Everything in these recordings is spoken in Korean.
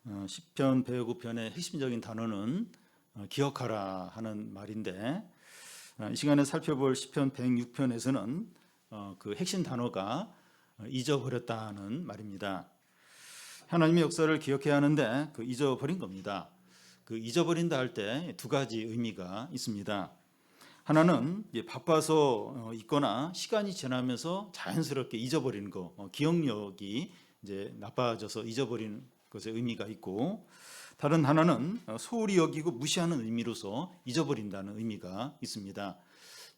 시편 109편의 핵심적인 단어는 기억하라 하는 말인데, 이 시간에 살펴볼 시편 106편에서는 그 핵심 단어가 잊어버렸다는 말입니다. 하나님의 역사를 기억해야 하는데 그 잊어버린 겁니다. 그 잊어버린다 할 때 두 가지 의미가 있습니다. 하나는 바빠서 있거나 시간이 지나면서 자연스럽게 잊어버리는 거, 기억력이 이제 나빠져서 잊어버리는 것의 의미가 있고, 다른 하나는 소홀히 여기고 무시하는 의미로서 잊어버린다는 의미가 있습니다.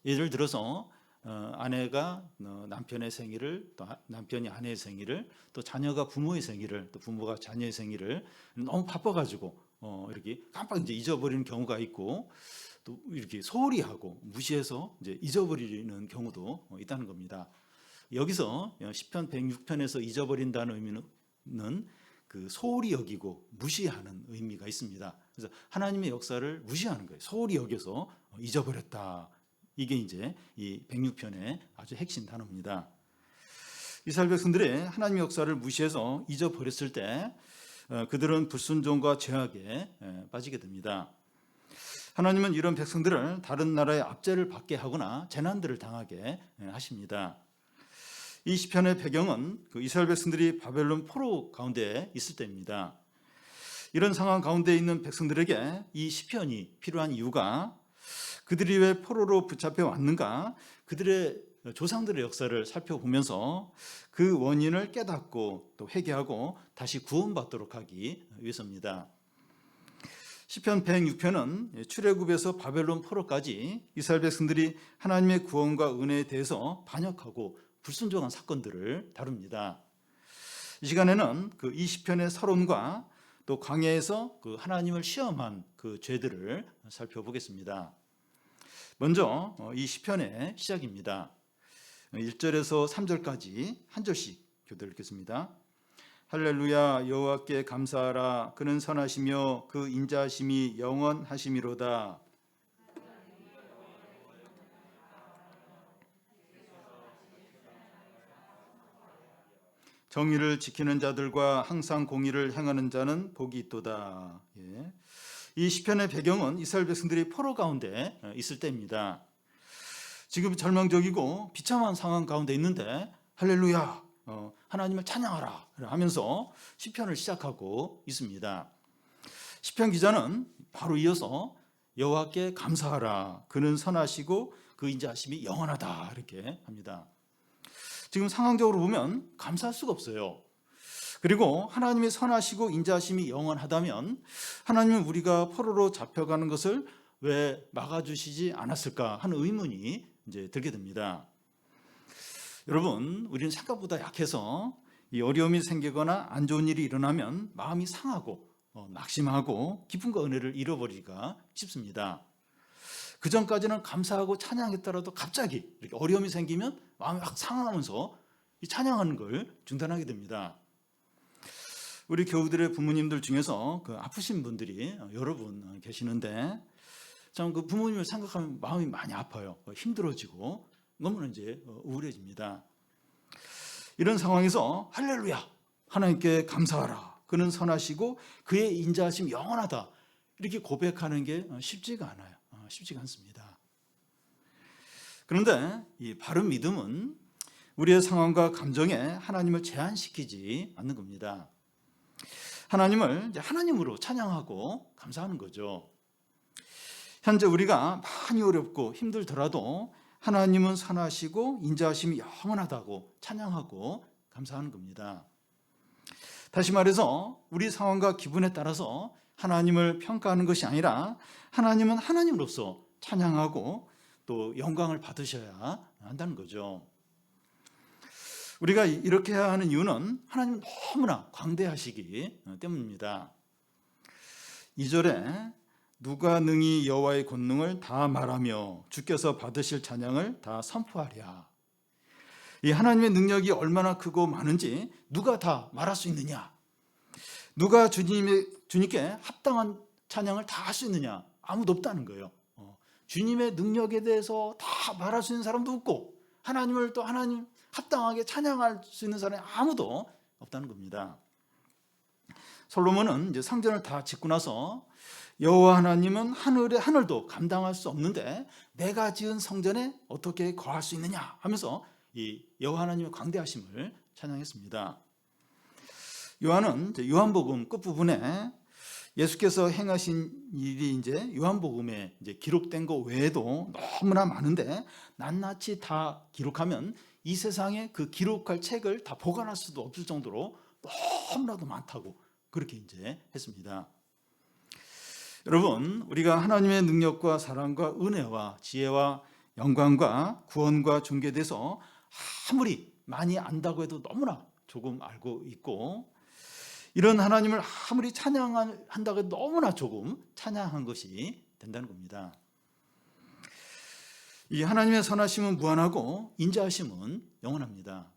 예를 들어서 아내가 남편의 생일을, 또 남편이 아내의 생일을, 또 자녀가 부모의 생일을, 또 부모가 자녀의 생일을 너무 바빠가지고 이렇게 깜빡 이제 잊어버리는 경우가 있고, 또 이렇게 소홀히 하고 무시해서 이제 잊어버리는 경우도 있다는 겁니다. 여기서 시편 106편에서 잊어버린다는 의미는 그 소홀히 여기고 무시하는 의미가 있습니다. 그래서 하나님의 역사를 무시하는 거예요. 소홀히 여겨서 잊어버렸다. 이게 이제 이 106편의 아주 핵심 단어입니다. 이스라엘 백성들이 하나님의 역사를 무시해서 잊어버렸을 때 그들은 불순종과 죄악에 빠지게 됩니다. 하나님은 이런 백성들을 다른 나라의 압제를 받게 하거나 재난들을 당하게 하십니다. 이 시편의 배경은 그 이스라엘 백성들이 바벨론 포로 가운데 있을 때입니다. 이런 상황 가운데 있는 백성들에게 이 시편이 필요한 이유가 그들이 왜 포로로 붙잡혀 왔는가, 그들의 조상들의 역사를 살펴보면서 그 원인을 깨닫고 또 회개하고 다시 구원받도록 하기 위해서입니다. 시편 106편은 출애굽에서 바벨론 포로까지 이스라엘 백성들이 하나님의 구원과 은혜에 대해서 반역하고 불순종한 사건들을 다룹니다. 이 시간에는 그 이 시편의 서론과 또 광야에서 그 하나님을 시험한 그 죄들을 살펴보겠습니다. 먼저 이 시편의 시작입니다. 1절에서 3절까지 한 절씩 교대를 읽겠습니다. 할렐루야, 여호와께 감사하라. 그는 선하시며 그 인자하심이 영원하심이로다. 정의를 지키는 자들과 항상 공의를 행하는 자는 복이 있도다. 이 시편의 배경은 이스라엘 백성들이 포로 가운데 있을 때입니다. 지금 절망적이고 비참한 상황 가운데 있는데 할렐루야, 하나님을 찬양하라 하면서 시편을 시작하고 있습니다. 시편 기자는 바로 이어서 여호와께 감사하라. 그는 선하시고 그 인자하심이 영원하다 이렇게 합니다. 지금 상황적으로 보면 감사할 수가 없어요. 그리고 하나님이 선하시고 인자하심이 영원하다면 하나님은 우리가 포로로 잡혀가는 것을 왜 막아주시지 않았을까 하는 의문이 이제 들게 됩니다. 여러분, 우리는 생각보다 약해서 이 어려움이 생기거나 안 좋은 일이 일어나면 마음이 상하고 낙심하고 기쁨과 은혜를 잃어버리기가 쉽습니다. 그 전까지는 감사하고 찬양했더라도 갑자기 이렇게 어려움이 생기면 마음이 확 상하면서 이 찬양하는 걸 중단하게 됩니다. 우리 교우들의 부모님들 중에서 그 아프신 분들이 여러 분 계시는데 참 그 부모님을 생각하면 마음이 많이 아파요. 힘들어지고 너무나 이제 우울해집니다. 이런 상황에서 할렐루야, 하나님께 감사하라. 그는 선하시고 그의 인자하심이 영원하다. 이렇게 고백하는 게 쉽지가 않아요. 쉽지가 않습니다. 그런데 이 바른 믿음은 우리의 상황과 감정에 하나님을 제한시키지 않는 겁니다. 하나님을 이제 하나님으로 찬양하고 감사하는 거죠. 현재 우리가 많이 어렵고 힘들더라도 하나님은 선하시고 인자하심이 영원하다고 찬양하고 감사하는 겁니다. 다시 말해서 우리 상황과 기분에 따라서 하나님을 평가하는 것이 아니라 하나님은 하나님으로서 찬양하고 또 영광을 받으셔야 한다는 거죠. 우리가 이렇게 해야 하는 이유는 하나님은 너무나 광대하시기 때문입니다. 2절에 누가 능히 여호와의 권능을 다 말하며 주께서 받으실 찬양을 다 선포하랴. 이 하나님의 능력이 얼마나 크고 많은지 누가 다 말할 수 있느냐? 누가 주님께 합당한 찬양을 다 할 수 있느냐? 아무도 없다는 거예요. 주님의 능력에 대해서 다 말할 수 있는 사람도 없고 하나님을 또 하나님 합당하게 찬양할 수 있는 사람이 아무도 없다는 겁니다. 솔로몬은 이제 성전을 다 짓고 나서 여호와 하나님은 하늘의 하늘도 감당할 수 없는데 내가 지은 성전에 어떻게 거할 수 있느냐 하면서 이 여호와 하나님의 광대하심을 찬양했습니다. 요한은 요한복음 끝부분에 예수께서 행하신 일이 이제 요한복음에 이제 기록된 거 외에도 너무나 많은데 낱낱이 다 기록하면 이 세상에 그 기록할 책을 다 보관할 수도 없을 정도로 너무나도 많다고 그렇게 이제 했습니다. 여러분, 우리가 하나님의 능력과 사랑과 은혜와 지혜와 영광과 구원과 존귀에 대해서 아무리 많이 안다고 해도 너무나 조금 알고 있고, 이런 하나님을 아무리 찬양한다고 해도 너무나 조금 찬양한 것이 된다는 겁니다. 이 하나님의 선하심은 무한하고 인자하심은 영원합니다.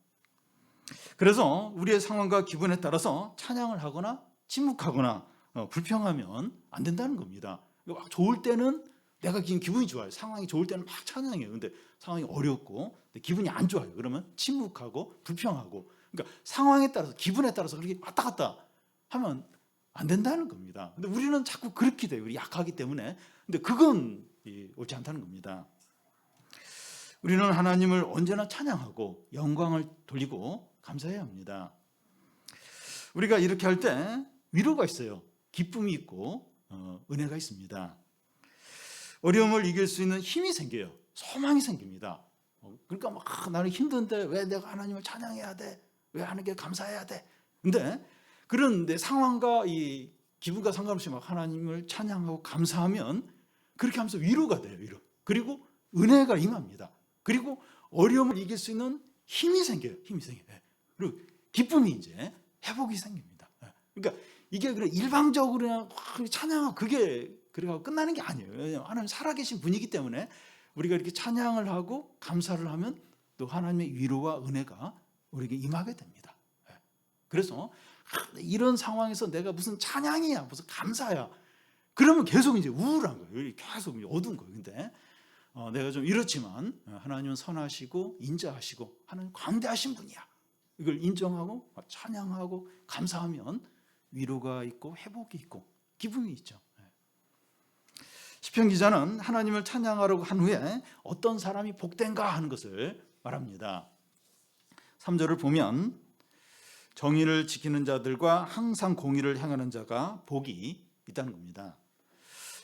그래서 우리의 상황과 기분에 따라서 찬양을 하거나 침묵하거나 불평하면 안 된다는 겁니다. 막 좋을 때는 내가 지금 기분이 좋아요. 상황이 좋을 때는 막 찬양해요. 근데 상황이 어렵고 기분이 안 좋아요. 그러면 침묵하고 불평하고, 그러니까 상황에 따라서 기분에 따라서 그렇게 왔다 갔다 하면 안 된다는 겁니다. 근데 우리는 자꾸 그렇게 돼요. 우리 약하기 때문에. 근데 그건 옳지 않다는 겁니다. 우리는 하나님을 언제나 찬양하고 영광을 돌리고 감사해야 합니다. 우리가 이렇게 할 때 위로가 있어요. 기쁨이 있고 은혜가 있습니다. 어려움을 이길 수 있는 힘이 생겨요. 소망이 생깁니다. 그러니까 막 나는 힘든데 왜 내가 하나님을 찬양해야 돼? 왜 하나님께 감사해야 돼? 근데 그런 내 상황과 이 기분과 상관없이 막 하나님을 찬양하고 감사하면 그렇게 하면서 위로가 돼요. 위로. 그리고 은혜가 임합니다. 그리고 어려움을 이길 수 있는 힘이 생겨요. 힘이 생겨요. 그리고 기쁨이 이제 회복이 생깁니다. 그러니까 이게 그냥 일방적으로 그냥 찬양하고 그게 그래가지고 끝나는 게 아니에요. 왜냐하면 하나님 살아계신 분이기 때문에 우리가 이렇게 찬양을 하고 감사를 하면 또 하나님의 위로와 은혜가 우리에게 임하게 됩니다. 그래서 이런 상황에서 내가 무슨 찬양이야, 무슨 감사야, 그러면 계속 이제 우울한 거예요. 계속 어두운 거예요. 근데 내가 좀 이렇지만 하나님은 선하시고 인자하시고 하나님 광대하신 분이야. 이걸 인정하고 찬양하고 감사하면 위로가 있고 회복이 있고 기쁨이 있죠. 시편 기자는 하나님을 찬양하려고 한 후에 어떤 사람이 복된가 하는 것을 말합니다. 3절을 보면 정의를 지키는 자들과 항상 공의를 행하는 자가 복이 있다는 겁니다.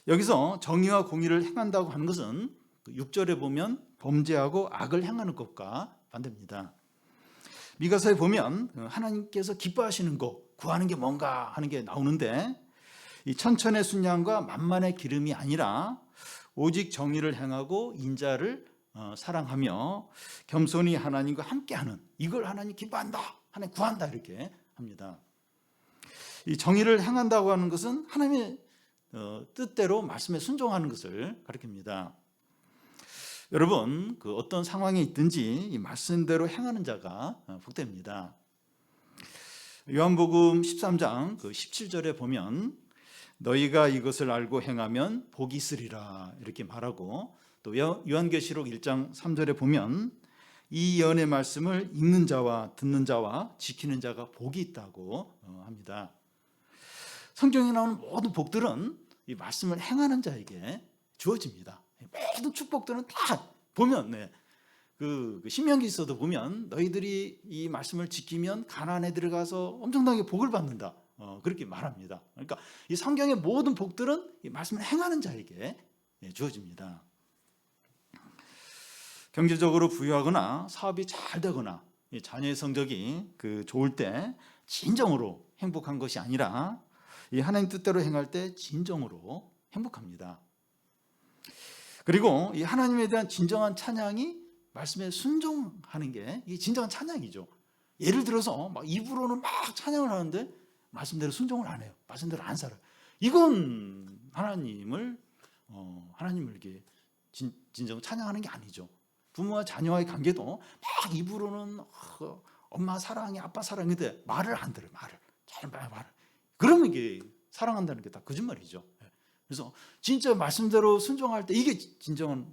여기서 정의와 공의를 행한다고 하는 것은 6절에 보면 범죄하고 악을 행하는 것과 반대입니다. 미가서에 보면 하나님께서 기뻐하시는 것, 구하는 게 뭔가 하는 게 나오는데, 이 천천의 순양과 만만의 기름이 아니라 오직 정의를 행하고 인자를 사랑하며 겸손히 하나님과 함께하는, 이걸 하나님 기뻐한다, 하나님 구한다, 이렇게 합니다. 이 정의를 행한다고 하는 것은 하나님의 뜻대로 말씀에 순종하는 것을 가리킵니다. 여러분, 그 어떤 상황에 있든지 이 말씀대로 행하는 자가 복됩니다. 요한복음 13장 17절에 보면 너희가 이것을 알고 행하면 복이 있으리라 이렇게 말하고, 또 요한계시록 1장 3절에 보면 이 예언의 말씀을 읽는 자와 듣는 자와 지키는 자가 복이 있다고 합니다. 성경에 나오는 모든 복들은 이 말씀을 행하는 자에게 주어집니다. 모든 축복들은 다 보면 그 신명기서도 보면 너희들이 이 말씀을 지키면 가나안에 들어가서 엄청나게 복을 받는다, 그렇게 말합니다. 그러니까 이 성경의 모든 복들은 이 말씀을 행하는 자에게 주어집니다. 경제적으로 부유하거나 사업이 잘 되거나 자녀의 성적이 좋을 때 진정으로 행복한 것이 아니라 이 하나님 뜻대로 행할 때 진정으로 행복합니다. 그리고 이 하나님에 대한 진정한 찬양이 말씀에 순종하는 게 이게 진정한 찬양이죠. 예를 들어서 막 입으로는 막 찬양을 하는데 말씀대로 순종을 안 해요. 말씀대로 안 살아요. 이건 하나님을 이렇게 진정 찬양하는 게 아니죠. 부모와 자녀와의 관계도 막 입으로는 엄마 사랑해, 아빠 사랑해인데 말을 안 들어요. 말을. 그러면 이게 사랑한다는 게 다 거짓말이죠. 그래서 진짜 말씀대로 순종할 때 이게 진정한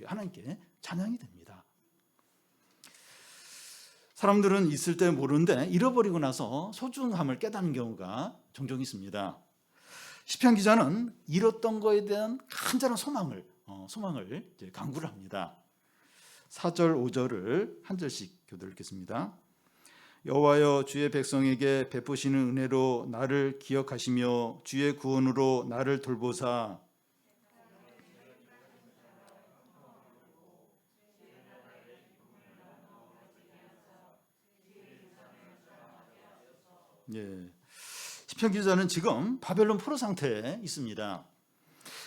하나님께 찬양이 됩니다. 사람들은 있을 때 모르는데 잃어버리고 나서 소중함을 깨닫는 경우가 종종 있습니다. 시편 기자는 잃었던 거에 대한 간절한 소망을 이제 강구를 합니다. 4절 5절을 한 절씩 교독 읽겠습니다. 여호와여, 주의 백성에게 베푸시는 은혜로 나를 기억하시며 주의 구원으로 나를 돌보사. 예. 시편 기자는 지금 바벨론 포로 상태에 있습니다.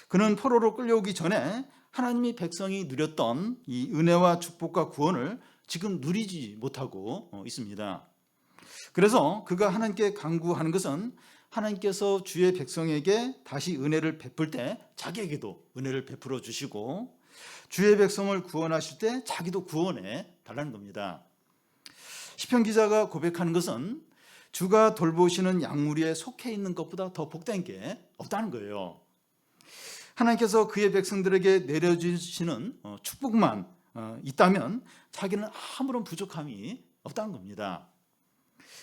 그는 포로로 끌려오기 전에 하나님이 백성이 누렸던 이 은혜와 축복과 구원을 지금 누리지 못하고 있습니다. 그래서 그가 하나님께 간구하는 것은 하나님께서 주의 백성에게 다시 은혜를 베풀 때 자기에게도 은혜를 베풀어 주시고 주의 백성을 구원하실 때 자기도 구원해 달라는 겁니다. 시편 기자가 고백하는 것은 주가 돌보시는 양무리에 속해 있는 것보다 더 복된 게 없다는 거예요. 하나님께서 그의 백성들에게 내려주시는 축복만 있다면 자기는 아무런 부족함이 없다는 겁니다.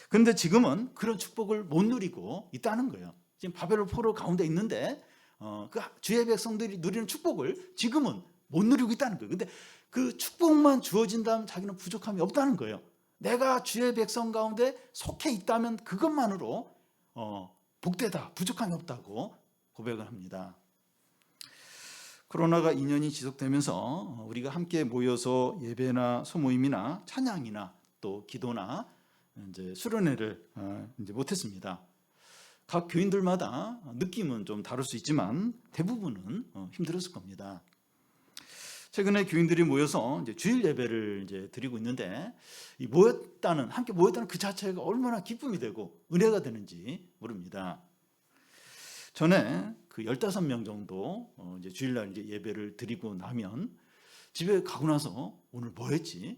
그런데 지금은 그런 축복을 못 누리고 있다는 거예요. 지금 바벨론 포로 가운데 있는데 그 주의 백성들이 누리는 축복을 지금은 못 누리고 있다는 거예요. 근데 그 축복만 주어진다면 자기는 부족함이 없다는 거예요. 내가 주의 백성 가운데 속해 있다면 그것만으로 복되다, 부족함이 없다고 고백을 합니다. 코로나가 2년이 지속되면서 우리가 함께 모여서 예배나 소모임이나 찬양이나 또 기도나 이제 수련회를 이제 못했습니다. 각 교인들마다 느낌은 좀 다를 수 있지만 대부분은 힘들었을 겁니다. 최근에 교인들이 모여서 이제 주일 예배를 이제 드리고 있는데 이 함께 모였다는 그 자체가 얼마나 기쁨이 되고 은혜가 되는지 모릅니다. 전에 그 15명 정도 이제 주일날 이제 예배를 드리고 나면 집에 가고 나서 오늘 뭐 했지?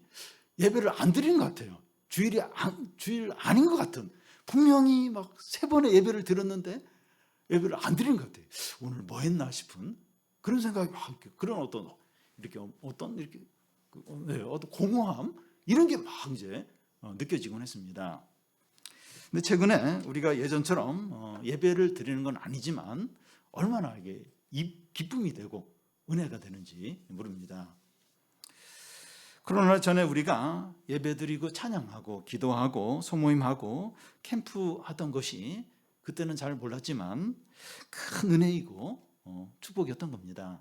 예배를 안 드리는 것 같아요. 주일 아닌 것 같은, 분명히 막 3번의 예배를 드렸는데 예배를 안 드리는 것 같아요. 오늘 뭐 했나 싶은 그런 생각이 그런 어떤 공허함 이런 게 막 이제 느껴지곤 했습니다. 근데 최근에 우리가 예전처럼 예배를 드리는 건 아니지만 얼마나 이게 기쁨이 되고 은혜가 되는지 모릅니다. 코로나 전에 우리가 예배드리고 찬양하고 기도하고 소모임하고 캠프하던 것이 그때는 잘 몰랐지만 큰 은혜이고 축복이었던 겁니다.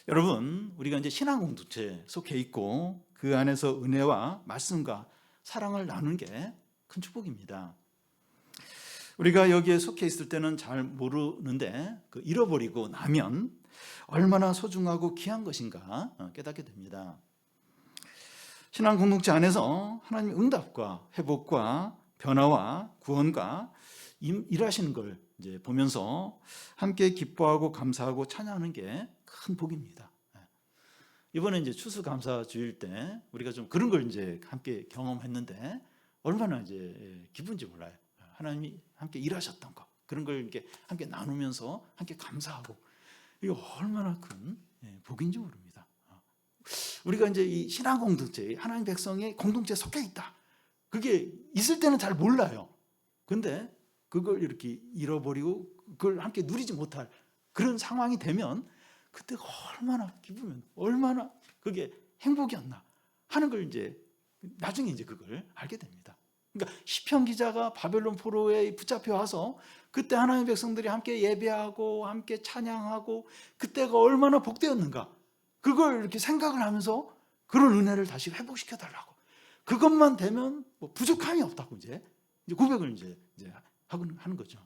여러분, 우리가 이제 신앙 공동체에 속해 있고 그 안에서 은혜와 말씀과 사랑을 나누는 게 큰 축복입니다. 우리가 여기에 속해 있을 때는 잘 모르는데 잃어버리고 나면 얼마나 소중하고 귀한 것인가 깨닫게 됩니다. 신앙 공동체 안에서 하나님의 응답과 회복과 변화와 구원과 일하시는 걸 이제 보면서 함께 기뻐하고 감사하고 찬양하는 게 큰 복입니다. 이번에 이제 추수감사 주일 때 우리가 좀 그런 걸 이제 함께 경험했는데 얼마나 이제 기쁜지 몰라요. 하나님이 함께 일하셨던 거 그런 걸 이렇게 함께 나누면서 함께 감사하고 이게 얼마나 큰 복인지 모릅니다. 우리가 이제 이 신앙 공동체, 하나님 백성의 공동체에 속해 있다. 그게 있을 때는 잘 몰라요. 근데 그걸 이렇게 잃어버리고 그걸 함께 누리지 못할 그런 상황이 되면 그때 얼마나 기쁘면 얼마나 그게 행복이었나 하는 걸 이제 나중에 이제 그걸 알게 됩니다. 그러니까 시편 기자가 바벨론 포로에 붙잡혀 와서 그때 하나님의 백성들이 함께 예배하고 함께 찬양하고 그때가 얼마나 복되었는가 그걸 이렇게 생각을 하면서 그런 은혜를 다시 회복시켜 달라고 그것만 되면 뭐 부족함이 없다고 이제 고백을 이제 하는 거죠.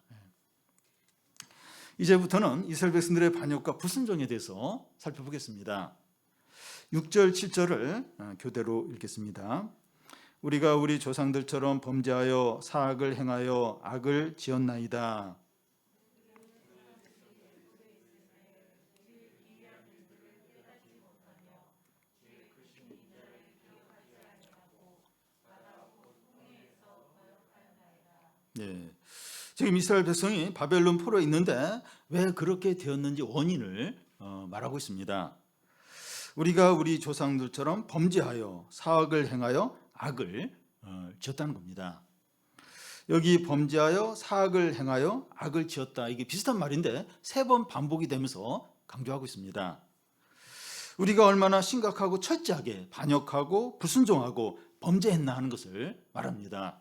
이제부터는 이스라엘 백성들의 반역과 불순종에 대해서 살펴보겠습니다. 6절 7절을 교대로 읽겠습니다. 우리가 우리 조상들처럼 범죄하여 사악을 행하여 악을 지었나이다. 네. 지금 이스라엘 백성이 바벨론 포로에 있는데 왜 그렇게 되었는지 원인을 말하고 있습니다. 우리가 우리 조상들처럼 범죄하여 사악을 행하여 악을 지었다는 겁니다. 여기 범죄하여 사악을 행하여 악을 지었다, 이게 비슷한 말인데 3번 반복이 되면서 강조하고 있습니다. 우리가 얼마나 심각하고 철저하게 반역하고 불순종하고 범죄했나 하는 것을 말합니다.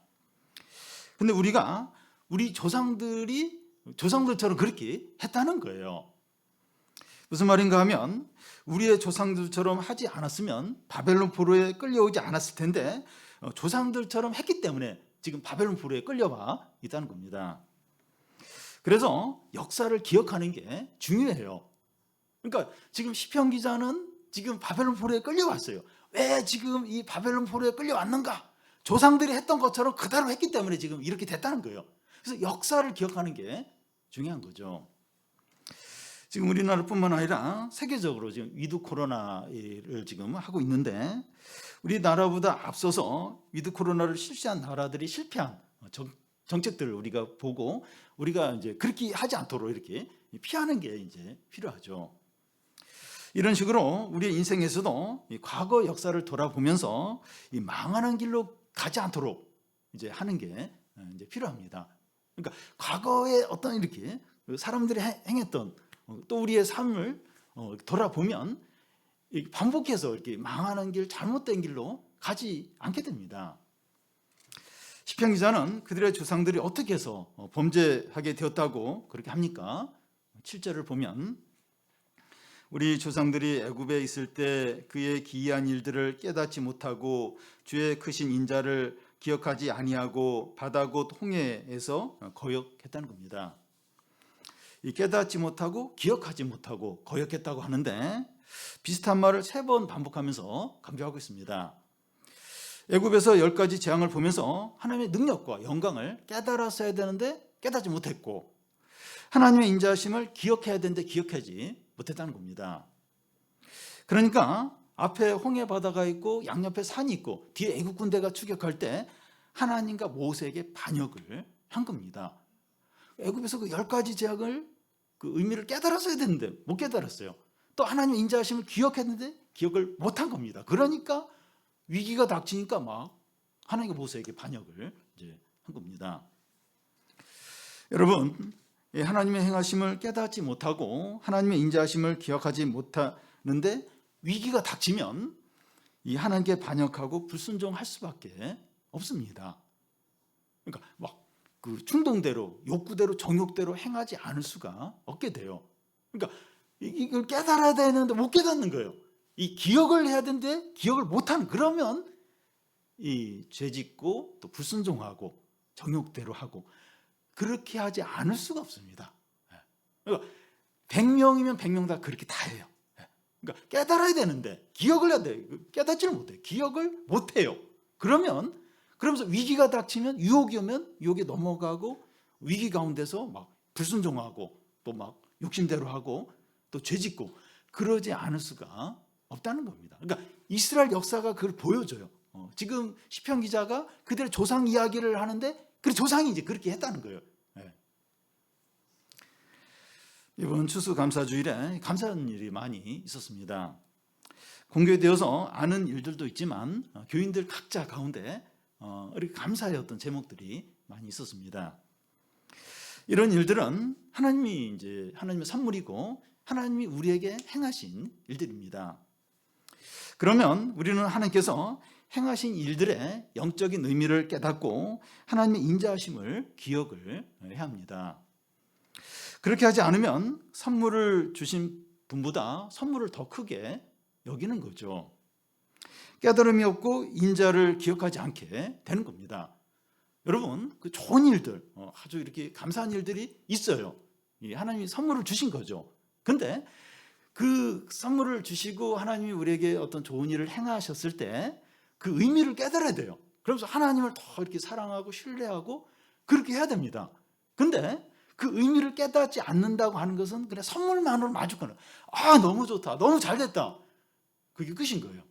근데 우리가 우리 조상들처럼 그렇게 했다는 거예요. 무슨 말인가 하면 우리의 조상들처럼 하지 않았으면 바벨론 포로에 끌려오지 않았을 텐데 조상들처럼 했기 때문에 지금 바벨론 포로에 끌려와 있다는 겁니다. 그래서 역사를 기억하는 게 중요해요. 그러니까 지금 시편 기자는 지금 바벨론 포로에 끌려왔어요. 왜 지금 이 바벨론 포로에 끌려왔는가? 조상들이 했던 것처럼 그대로 했기 때문에 지금 이렇게 됐다는 거예요. 그래서 역사를 기억하는 게 중요한 거죠. 지금 우리나라뿐만 아니라 세계적으로 지금 위드 코로나를 지금 하고 있는데 우리나라보다 앞서서 위드 코로나를 실시한 나라들이 실패한 정책들을 우리가 보고 우리가 이제 그렇게 하지 않도록 이렇게 피하는 게 이제 필요하죠. 이런 식으로 우리의 인생에서도 이 과거 역사를 돌아보면서 이 망하는 길로 가지 않도록 이제 하는 게 이제 필요합니다. 그러니까 과거에 어떤 이렇게 사람들이 행했던 또 우리의 삶을 돌아보면 반복해서 이렇게 망하는 길, 잘못된 길로 가지 않게 됩니다. 시편 기자는 그들의 조상들이 어떻게 해서 범죄하게 되었다고 그렇게 합니까? 7절을 보면 우리 조상들이 애굽에 있을 때 그의 기이한 일들을 깨닫지 못하고 주의 크신 인자를 기억하지 아니하고 바다 곧 홍해에서 거역했다는 겁니다. 이 깨닫지 못하고 기억하지 못하고 거역했다고 하는데 비슷한 말을 3번 반복하면서 강조하고 있습니다. 애굽에서 10가지 재앙을 보면서 하나님의 능력과 영광을 깨달았어야 되는데 깨닫지 못했고 하나님의 인자하심을 기억해야 되는데 기억하지 못했다는 겁니다. 그러니까 앞에 홍해 바다가 있고 양옆에 산이 있고 뒤에 애굽 군대가 추격할 때 하나님과 모세에게 반역을 한 겁니다. 애굽에서 그 10가지 재앙을 그 의미를 깨달았어야 되는데 못 깨달았어요. 또 하나님의 인자하심을 기억했는데 기억을 못한 겁니다. 그러니까 위기가 닥치니까 막 하나님과 모세에게 반역을 이제 한 겁니다. 여러분, 하나님의 행하심을 깨닫지 못하고 하나님의 인자하심을 기억하지 못하는데 위기가 닥치면 이 하나님께 반역하고 불순종할 수밖에 없습니다. 그러니까 막 그 충동대로, 욕구대로, 정욕대로 행하지 않을 수가 없게 돼요. 그러니까 이걸 깨달아야 되는데 못 깨닫는 거예요. 이 기억을 해야 되는데 기억을 못하는, 그러면 이 죄짓고 또 불순종하고 정욕대로 하고 그렇게 하지 않을 수가 없습니다. 그러니까 100명이면 100명 다 그렇게 다 해요. 그러니까 깨달아야 되는데 기억을 해야 돼요. 깨닫지를 못해요. 기억을 못해요. 그러면서 위기가 닥치면 유혹이 오면 유혹에 넘어가고 위기 가운데서 막 불순종하고 또 막 욕심대로 하고 또 죄짓고 그러지 않을 수가 없다는 겁니다. 그러니까 이스라엘 역사가 그걸 보여줘요. 지금 시편 기자가 그들의 조상 이야기를 하는데 그 조상이 이제 그렇게 했다는 거예요. 이번 추수감사주일에 감사한 일이 많이 있었습니다. 공개되어서 아는 일들도 있지만 교인들 각자 가운데 이렇게 감사의 어떤 제목들이 많이 있었습니다. 이런 일들은 하나님의 선물이고 하나님이 우리에게 행하신 일들입니다. 그러면 우리는 하나님께서 행하신 일들의 영적인 의미를 깨닫고 하나님의 인자하심을 기억을 해야 합니다. 그렇게 하지 않으면 선물을 주신 분보다 선물을 더 크게 여기는 거죠. 깨달음이 없고 인자를 기억하지 않게 되는 겁니다. 여러분, 그 좋은 일들, 아주 이렇게 감사한 일들이 있어요. 하나님이 선물을 주신 거죠. 근데 그 선물을 주시고 하나님이 우리에게 어떤 좋은 일을 행하셨을 때 그 의미를 깨달아야 돼요. 그러면서 하나님을 더 이렇게 사랑하고 신뢰하고 그렇게 해야 됩니다. 근데 그 의미를 깨닫지 않는다고 하는 것은 그냥 선물만으로 만족하는, 너무 좋다, 너무 잘됐다, 그게 끝인 거예요.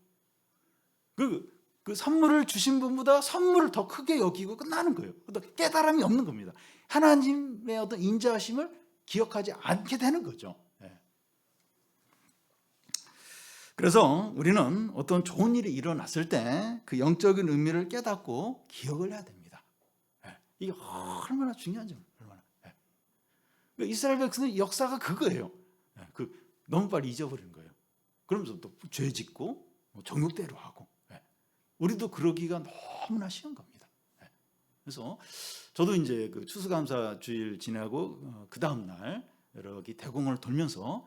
그 선물을 주신 분보다 선물을 더 크게 여기고 끝나는 거예요. 깨달음이 없는 겁니다. 하나님의 어떤 인자하심을 기억하지 않게 되는 거죠. 그래서 우리는 어떤 좋은 일이 일어났을 때 그 영적인 의미를 깨닫고 기억을 해야 됩니다. 이게 얼마나 중요한지 얼마나. 이스라엘 백성의 역사가 그거예요. 너무 빨리 잊어버리는 거예요. 그러면서 또 죄 짓고 정욕대로 하고. 우리도 그러기가 너무나 쉬운 겁니다. 그래서 저도 이제 그 추수감사 주일 지나고 그 다음 날 여러 대공원을 돌면서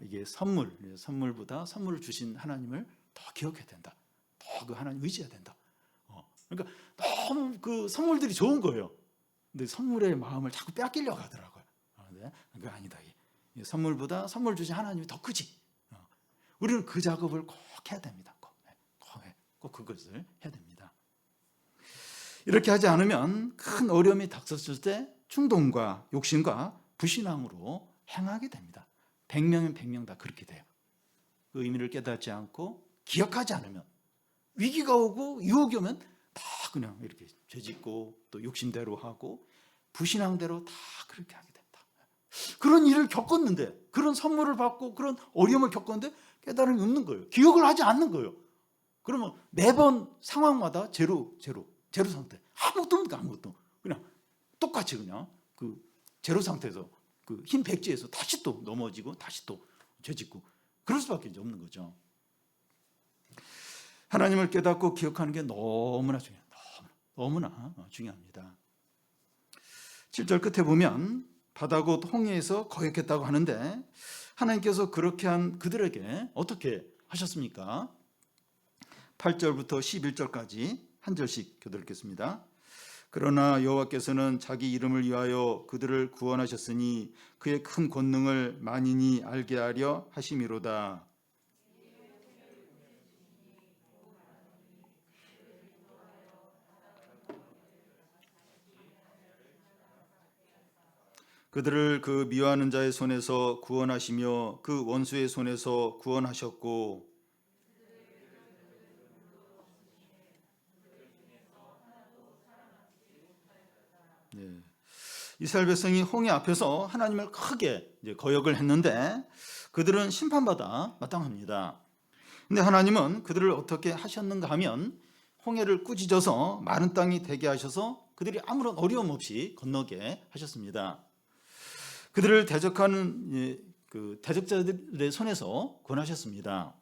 이게 선물보다 선물을 주신 하나님을 더 기억해야 된다. 더 그 하나님 의지해야 된다. 그러니까 너무 그 선물들이 좋은 거예요. 근데 선물의 마음을 자꾸 뺏기려고 하더라고요. 네? 그게 아니다. 선물보다 선물 주신 하나님이 더 크지. 우리는 그 작업을 꼭 해야 됩니다. 꼭 그것을 해야 됩니다. 이렇게 하지 않으면 큰 어려움이 닥쳤을 때 충동과 욕심과 불신앙으로 행하게 됩니다. 100명이면 100명 다 그렇게 돼요. 그 의미를 깨닫지 않고 기억하지 않으면 위기가 오고 유혹이 오면 다 그냥 이렇게 죄짓고 또 욕심대로 하고 불신앙대로 다 그렇게 하게 된다. 그런 일을 겪었는데, 그런 선물을 받고 그런 어려움을 겪었는데 깨달음이 없는 거예요. 기억을 하지 않는 거예요. 그러면 매번 상황마다 제로 상태. 아무것도 없는 거 아무것도. 그냥 똑같이 그냥 그 제로 상태에서 그 흰 백지에서 다시 또 넘어지고 다시 또 죄짓고 그럴 수밖에 없는 거죠. 하나님을 깨닫고 기억하는 게 너무나 중요해요. 너무나 중요합니다. 7절 끝에 보면 바다 곧 홍해에서 거역했다고 하는데 하나님께서 그렇게 한 그들에게 어떻게 하셨습니까? 8절부터 11절까지 한 절씩 교독하겠습니다. 그러나 여호와께서는 자기 이름을 위하여 그들을 구원하셨으니 그의 큰 권능을 만인이 알게 하려 하심이로다. 그들을 그 미워하는 자의 손에서 구원하시며 그 원수의 손에서 구원하셨고 네. 이스라엘 백성이 홍해 앞에서 하나님을 크게 거역을 했는데 그들은 심판받아 마땅합니다. 근데 하나님은 그들을 어떻게 하셨는가 하면 홍해를 꾸짖어서 마른 땅이 되게 하셔서 그들이 아무런 어려움 없이 건너게 하셨습니다. 그들을 대적하는 그 대적자들의 손에서 구원하셨습니다.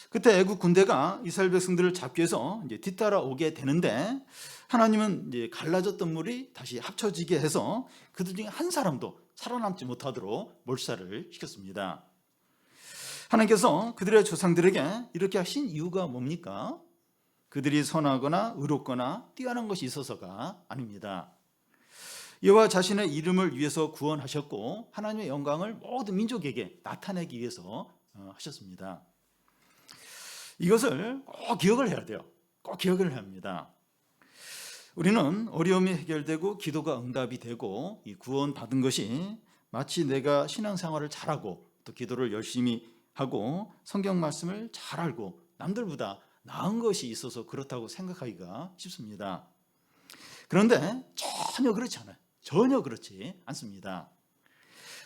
그때 애국 군대가 이스라엘 백성들을 잡기 위해서 이제 뒤따라 오게 되는데 하나님은 이제 갈라졌던 물이 다시 합쳐지게 해서 그들 중에 한 사람도 살아남지 못하도록 몰살을 시켰습니다. 하나님께서 그들의 조상들에게 이렇게 하신 이유가 뭡니까? 그들이 선하거나 의롭거나 뛰어난 것이 있어서가 아닙니다. 여호와 자신의 이름을 위해서 구원하셨고 하나님의 영광을 모든 민족에게 나타내기 위해서 하셨습니다. 이것을 꼭 기억을 해야 돼요. 꼭 기억을 해야 합니다. 우리는 어려움이 해결되고 기도가 응답이 되고 이 구원받은 것이 마치 내가 신앙생활을 잘하고 또 기도를 열심히 하고 성경 말씀을 잘 알고 남들보다 나은 것이 있어서 그렇다고 생각하기가 쉽습니다. 그런데 전혀 그렇지 않아요. 전혀 그렇지 않습니다.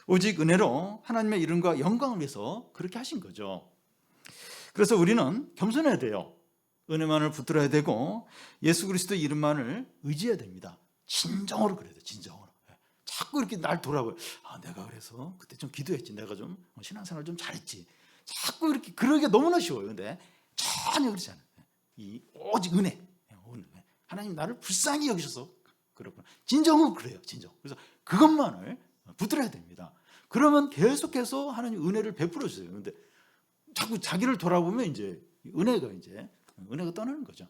오직 은혜로 하나님의 이름과 영광을 위해서 그렇게 하신 거죠. 그래서 우리는 겸손해야 돼요. 은혜만을 붙들어야 되고 예수 그리스도의 이름만을 의지해야 됩니다. 진정으로 그래야 돼요. 진정으로. 자꾸 이렇게 날 돌아봐요. 내가 그래서 그때 좀 기도했지. 내가 좀 신앙생활 좀 잘했지. 자꾸 이렇게 그러기가 너무나 쉬워요. 근데 전혀 그렇지 않아요. 이 오직 은혜. 하나님 나를 불쌍히 여기셔서 그렇구나. 진정은 그래요. 진정. 그래서 그것만을 붙들어야 됩니다. 그러면 계속해서 하나님 은혜를 베풀어 주세요. 근데 자꾸 자기를 돌아보면 이제 은혜가 떠나는 거죠.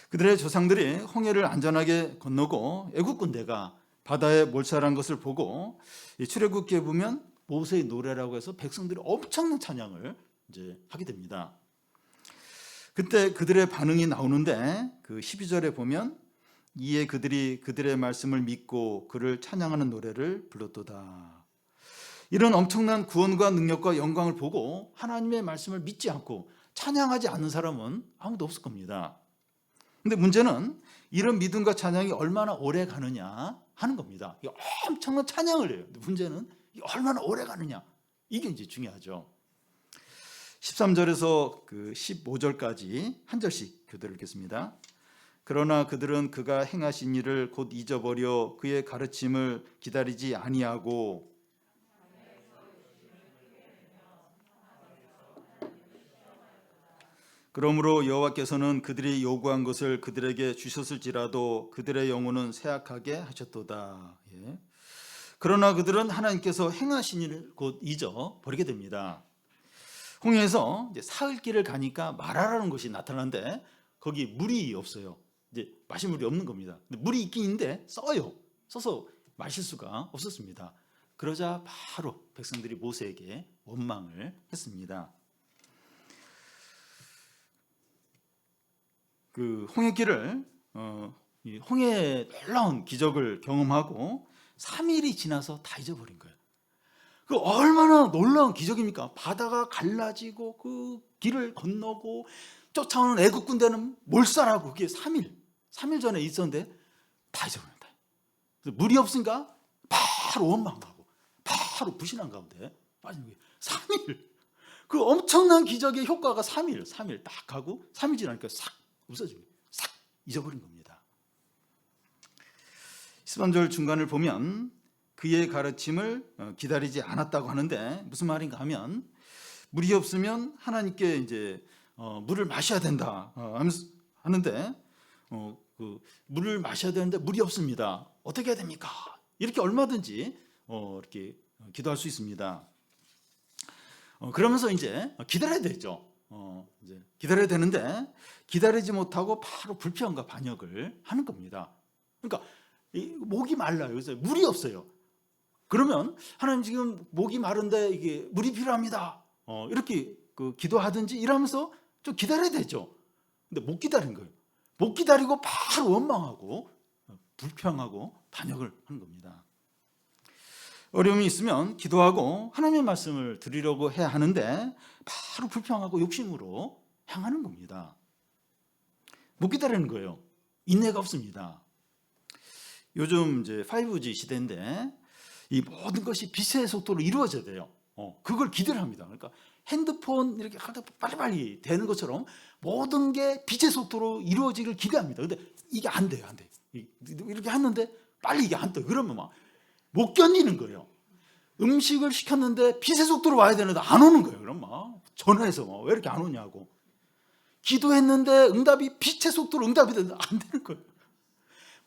그들의 조상들이 홍해를 안전하게 건너고 애국 군대가 바다에 몰살한 것을 보고 출애굽기에 보면 모세의 노래라고 해서 백성들이 엄청난 찬양을 이제 하게 됩니다. 그때 그들의 반응이 나오는데 그 12절에 보면 이에 그들이 그들의 말씀을 믿고 그를 찬양하는 노래를 불렀도다. 이런 엄청난 구원과 능력과 영광을 보고 하나님의 말씀을 믿지 않고 찬양하지 않는 사람은 아무도 없을 겁니다. 근데 문제는 이런 믿음과 찬양이 얼마나 오래 가느냐 하는 겁니다. 엄청난 찬양을 해요. 근데 문제는 얼마나 오래 가느냐. 이게 이제 중요하죠. 13절에서 그 15절까지 한 절씩 교대를 읽겠습니다. 그러나 그들은 그가 행하신 일을 곧 잊어버려 그의 가르침을 기다리지 아니하고 그러므로 여호와께서는 그들이 요구한 것을 그들에게 주셨을지라도 그들의 영혼은 쇠약하게 하셨도다. 예. 그러나 그들은 하나님께서 행하신 일을 곧 잊어버리게 됩니다. 홍해에서 이제 사흘길을 가니까 마라라는 것이 나타나는데 거기 물이 없어요. 이제 마실 물이 없는 겁니다. 근데 물이 있긴 있는데 써서 마실 수가 없었습니다. 그러자 바로 백성들이 모세에게 원망을 했습니다. 그 홍해길을 이 홍해의 놀라운 기적을 경험하고 3일이 지나서 다 잊어버린 거예요. 그 얼마나 놀라운 기적입니까? 바다가 갈라지고 그 길을 건너고 쫓아오는 애국 군대는 몰살하고 그게 3일 전에 있었는데 다 잊어버린다. 물이 없으니까 바로 원망하고 바로 불신한 가운데 빠진 거예요. 3일. 그 엄청난 기적의 효과가 3일 딱 하고 3일 지나니까 싹 없어지고 싹 잊어버린 겁니다. 13절 중간을 보면 그의 가르침을 기다리지 않았다고 하는데 무슨 말인가 하면 물이 없으면 하나님께 이제 물을 마셔야 된다 하는데 그 물을 마셔야 되는데 물이 없습니다. 어떻게 해야 됩니까? 이렇게 얼마든지 이렇게 기도할 수 있습니다. 그러면서 이제 기다려야 되죠. 이제 기다려야 되는데 기다리지 못하고 바로 불평과 반역을 하는 겁니다. 그러니까 목이 말라요. 그래서 물이 없어요. 그러면 하나님 지금 목이 마른데 이게 물이 필요합니다. 이렇게 기도하든지 이러면서 좀 기다려야 되죠. 근데 못 기다린 거예요. 못 기다리고 바로 원망하고 불평하고 반역을 하는 겁니다. 어려움이 있으면 기도하고 하나님의 말씀을 드리려고 해야 하는데 바로 불평하고 욕심으로 향하는 겁니다. 못 기다리는 거예요. 인내가 없습니다. 요즘 이제 5G 시대인데 이 모든 것이 빛의 속도로 이루어져야 돼요. 그걸 기대를 합니다. 그러니까 핸드폰 이렇게 빨리빨리 되는 것처럼 모든 게 빛의 속도로 이루어지길 기대합니다. 근데 이게 안 돼요. 이렇게 했는데 빨리 이게 안 떠요. 그러면 막 못 견디는 거예요. 음식을 시켰는데 빛의 속도로 와야 되는데 안 오는 거예요. 그럼 막 전화해서 왜 이렇게 안 오냐고. 기도했는데 응답이 빛의 속도로 응답이 되는데 안 되는 거예요.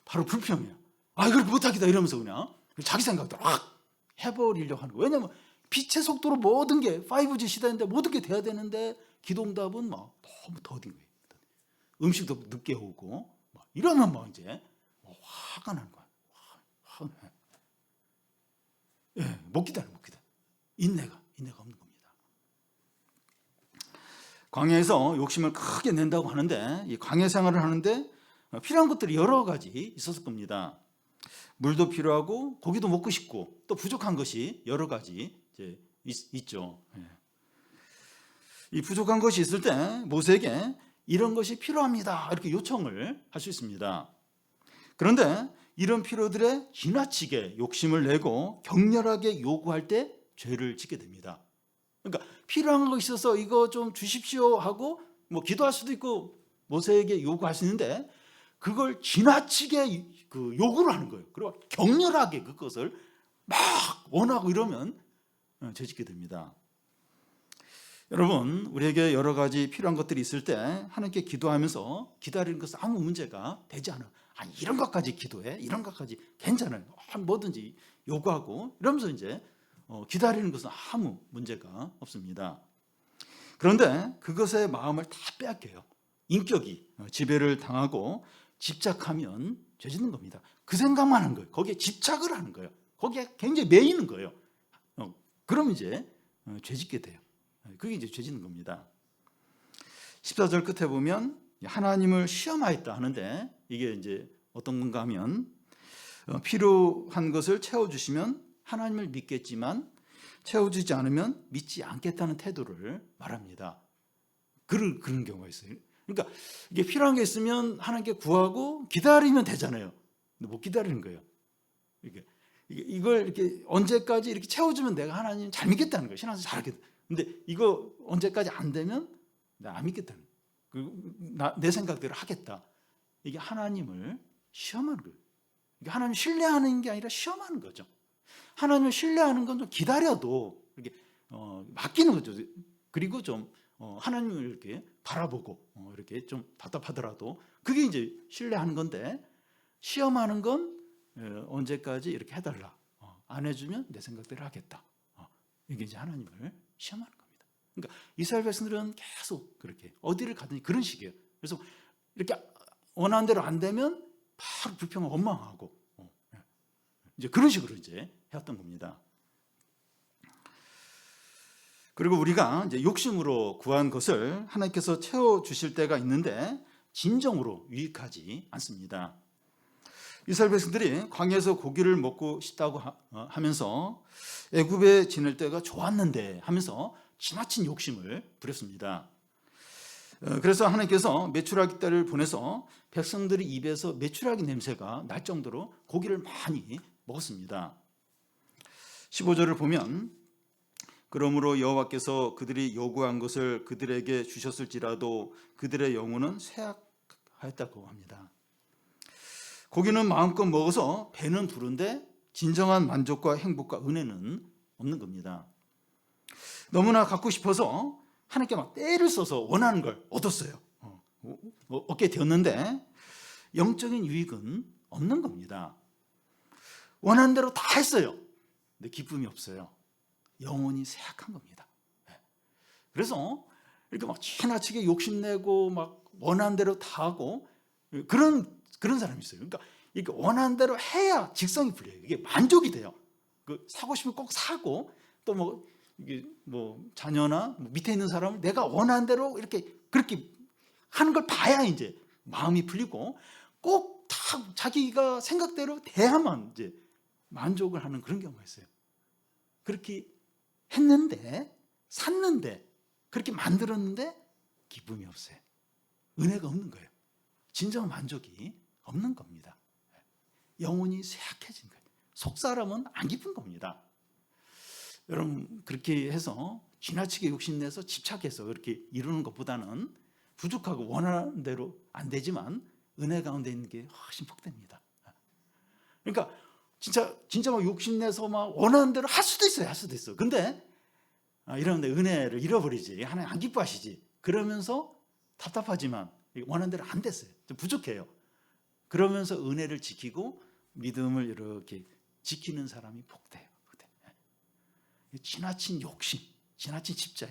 바로 불평이에요. 이걸 못하겠다 이러면서 그냥 자기 생각대로 막 해버리려고 하는 거예요. 왜냐하면 빛의 속도로 모든 게 5G 시대인데 모든 게 돼야 되는데 기도응답은 막 너무 더딘 거예요. 음식도 늦게 오고 이러면 막 이제 화가 나는 거예요. 못 기다려. 인내가 없는 겁니다. 광야에서 욕심을 크게 낸다고 하는데 이 광야 생활을 하는데 필요한 것들이 여러 가지 있었을 겁니다. 물도 필요하고 고기도 먹고 싶고 또 부족한 것이 여러 가지 이제 있죠. 이 부족한 것이 있을 때 모세에게 이런 것이 필요합니다 이렇게 요청을 할 수 있습니다. 그런데 이런 필요들에 지나치게 욕심을 내고 격렬하게 요구할 때 죄를 짓게 됩니다. 그러니까 필요한 거 있어서 이거 좀 주십시오 하고 기도할 수도 있고 모세에게 요구할 수 있는데 그걸 지나치게 요구를 하는 거예요. 그리고 격렬하게 그것을 막 원하고 이러면 죄 짓게 됩니다. 여러분, 우리에게 여러 가지 필요한 것들이 있을 때 하나님께 기도하면서 기다리는 것은 아무 문제가 되지 않아요. 이런 것까지 기도해? 이런 것까지 괜찮아요. 뭐든지 요구하고 이러면서 이제 기다리는 것은 아무 문제가 없습니다. 그런데 그것의 마음을 다 빼앗겨요. 인격이 지배를 당하고 집착하면 죄 짓는 겁니다. 그 생각만 하는 거예요. 거기에 집착을 하는 거예요. 거기에 굉장히 매이는 거예요. 그럼 이제 죄 짓게 돼요. 그게 이제 죄 짓는 겁니다. 14절 끝에 보면 하나님을 시험하였다 하는데 이게 이제 어떤 건가 하면 필요한 것을 채워주시면 하나님을 믿겠지만 채워주지 않으면 믿지 않겠다는 태도를 말합니다. 그런 경우가 있어요. 그러니까 이게 필요한 게 있으면 하나님께 구하고 기다리면 되잖아요. 근데 못 기다리는 거예요. 이걸 이렇게 언제까지 이렇게 채워주면 내가 하나님 잘 믿겠다는 거예요. 신앙생활 잘하겠다. 근데 이거 언제까지 안 되면 나 안 믿겠다. 내 생각대로 하겠다. 이게 하나님을 시험하는 거예요. 이게 하나님 신뢰하는 게 아니라 시험하는 거죠. 하나님을 신뢰하는 건 좀 기다려도 이렇게 맡기는 거죠. 그리고 좀 하나님을 이렇게 바라보고 이렇게 좀 답답하더라도 그게 이제 신뢰하는 건데, 시험하는 건 언제까지 이렇게 해달라. 안 해주면 내 생각대로 하겠다. 이게 이제 하나님을 시험하는 겁니다. 그러니까 이스라엘 백성들은 계속 그렇게 어디를 가든지 그런 식이에요. 그래서 이렇게 원하는 대로 안 되면 바로 불평하고 원망하고 이제 그런 식으로 이제 해왔던 겁니다. 그리고 우리가 이제 욕심으로 구한 것을 하나님께서 채워 주실 때가 있는데 진정으로 유익하지 않습니다. 이스라엘 백성들이 광야에서 고기를 먹고 싶다고 하면서 애굽에 지낼 때가 좋았는데 하면서 지나친 욕심을 부렸습니다. 그래서 하나님께서 메추라기 떼를 보내서 백성들의 입에서 메추라기 냄새가 날 정도로 고기를 많이 먹었습니다. 15절을 보면 그러므로 여호와께서 그들이 요구한 것을 그들에게 주셨을지라도 그들의 영혼은 쇠약하였다고 합니다. 고기는 마음껏 먹어서 배는 부른데 진정한 만족과 행복과 은혜는 없는 겁니다. 너무나 갖고 싶어서 하나님께 막 떼를 써서 원하는 걸 얻었어요. 얻게 되었는데 영적인 유익은 없는 겁니다. 원하는 대로 다 했어요. 근데 기쁨이 없어요. 영혼이 쇠약한 겁니다. 그래서 이렇게 막 지나치게 욕심내고 막 원하는 대로 다 하고 그런 사람이 있어요. 그러니까 이렇게 원하는 대로 해야 직성이 풀려요. 이게 만족이 돼요. 사고 싶으면 꼭 사고, 또 이게 자녀나 밑에 있는 사람을 내가 원하는 대로 이렇게 그렇게 하는 걸 봐야 이제 마음이 풀리고, 꼭 다 자기가 생각대로 돼야만 이제 만족을 하는 그런 경우가 있어요. 그렇게 했는데, 샀는데, 그렇게 만들었는데 기쁨이 없어요. 은혜가 없는 거예요. 진정한 만족이 없는 겁니다. 영혼이 쇠약해진 거예요. 속사람은 안 기쁜 겁니다. 여러분, 그렇게 해서 지나치게 욕심내서 집착해서 그렇게 이루는 것보다는 부족하고 원하는 대로 안 되지만 은혜 가운데 있는 게 훨씬 복됩니다. 그러니까 진짜 막 욕심내서 막 원하는 대로 할 수도 있어요. 할 수도 있어. 근데 이러는데 은혜를 잃어버리지. 하나님 안 기뻐하시지. 그러면서 답답하지만 원하는 대로 안 됐어요. 좀 부족해요. 그러면서 은혜를 지키고 믿음을 이렇게 지키는 사람이 복돼요. 지나친 욕심, 지나친 집착,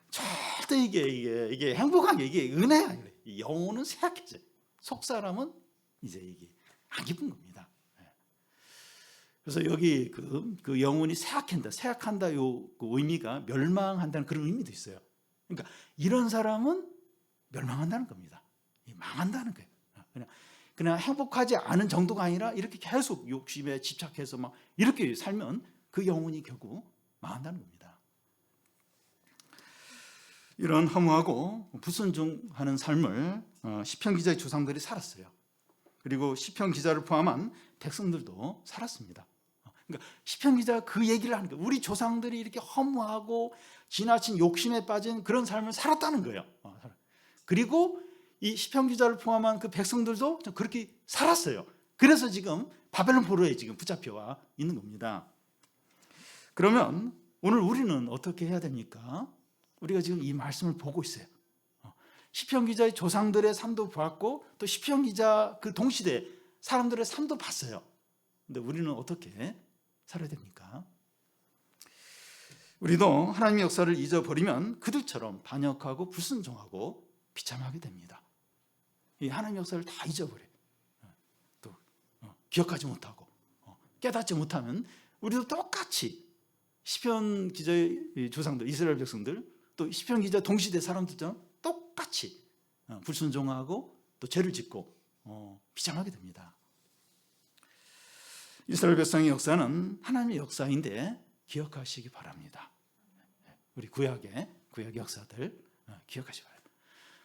절대 이게 행복한 게 이게 은혜야. 영혼은 쇠약해져. 속 사람은 이제 이게 안 기쁜 겁니다. 그래서 여기 그 영혼이 쇠약한다 요 의미가 멸망한다는 그런 의미도 있어요. 그러니까 이런 사람은 멸망한다는 겁니다. 망한다는 거예요. 그냥 행복하지 않은 정도가 아니라 이렇게 계속 욕심에 집착해서 막 이렇게 살면 그 영혼이 결국 망한다는 겁니다. 이런 허무하고 불순종하는 삶을 시편 기자의 조상들이 살았어요. 그리고 시편 기자를 포함한 백성들도 살았습니다. 그러니까 시편 기자가 그 얘기를 하는 거예요. 우리 조상들이 이렇게 허무하고 지나친 욕심에 빠진 그런 삶을 살았다는 거예요. 그리고 이 시편 기자를 포함한 그 백성들도 그렇게 살았어요. 그래서 지금 바벨론 포로에 지금 붙잡혀와 있는 겁니다. 그러면 오늘 우리는 어떻게 해야 됩니까? 우리가 지금 이 말씀을 보고 있어요. 시편 기자의 조상들의 삶도 봤고 또 시편 기자 그 동시대 사람들의 삶도 봤어요. 근데 우리는 어떻게 살아야 됩니까? 우리도 하나님의 역사를 잊어버리면 그들처럼 반역하고 불순종하고 비참하게 됩니다. 이 하나님의 역사를 다 잊어버려요. 또 기억하지 못하고 깨닫지 못하면 우리도 똑같이 시편 기자의 조상들, 이스라엘 백성들, 또 시편 기자 동시대 사람들처럼 똑같이 불순종하고 또 죄를 짓고 비참하게 됩니다. 이스라엘 백성의 역사는 하나님의 역사인데 기억하시기 바랍니다. 우리 구약의 역사들 기억하시기 바랍니다.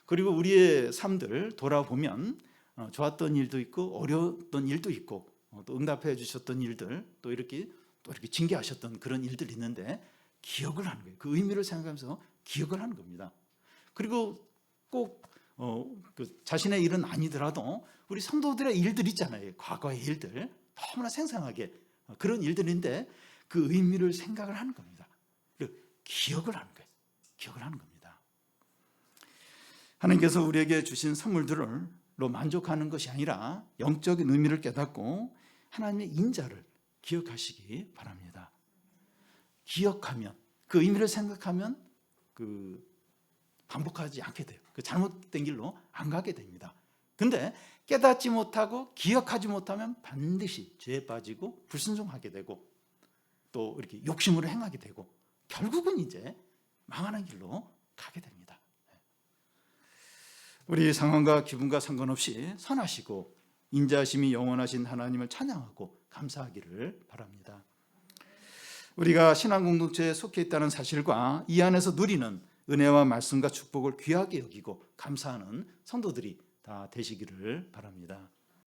그리고 우리의 삶들 돌아보면 좋았던 일도 있고 어려웠던 일도 있고 또 응답해 주셨던 일들, 또 이렇게 징계하셨던 그런 일들이 있는데 기억을 하는 거예요. 그 의미를 생각하면서 기억을 하는 겁니다. 그리고 꼭 그 자신의 일은 아니더라도 우리 성도들의 일들 있잖아요. 과거의 일들 너무나 생생하게 그런 일들인데 그 의미를 생각을 하는 겁니다. 그리고 기억을 하는 거예요. 기억을 하는 겁니다. 하나님께서 우리에게 주신 선물들로 만족하는 것이 아니라 영적인 의미를 깨닫고 하나님의 인자를 기억하시기 바랍니다. 기억하면 그 의미를 생각하면 그 반복하지 않게 돼요. 그 잘못된 길로 안 가게 됩니다. 근데 깨닫지 못하고 기억하지 못하면 반드시 죄에 빠지고 불순종하게 되고 또 이렇게 욕심으로 행하게 되고 결국은 이제 망하는 길로 가게 됩니다. 우리 상황과 기분과 상관없이 선하시고 인자하심이 영원하신 하나님을 찬양하고 감사하기를 바랍니다. 우리가 신앙 공동체에 속해 있다는 사실과 이 안에서 누리는 은혜와 말씀과 축복을 귀하게 여기고 감사하는 성도들이 다 되시기를 바랍니다.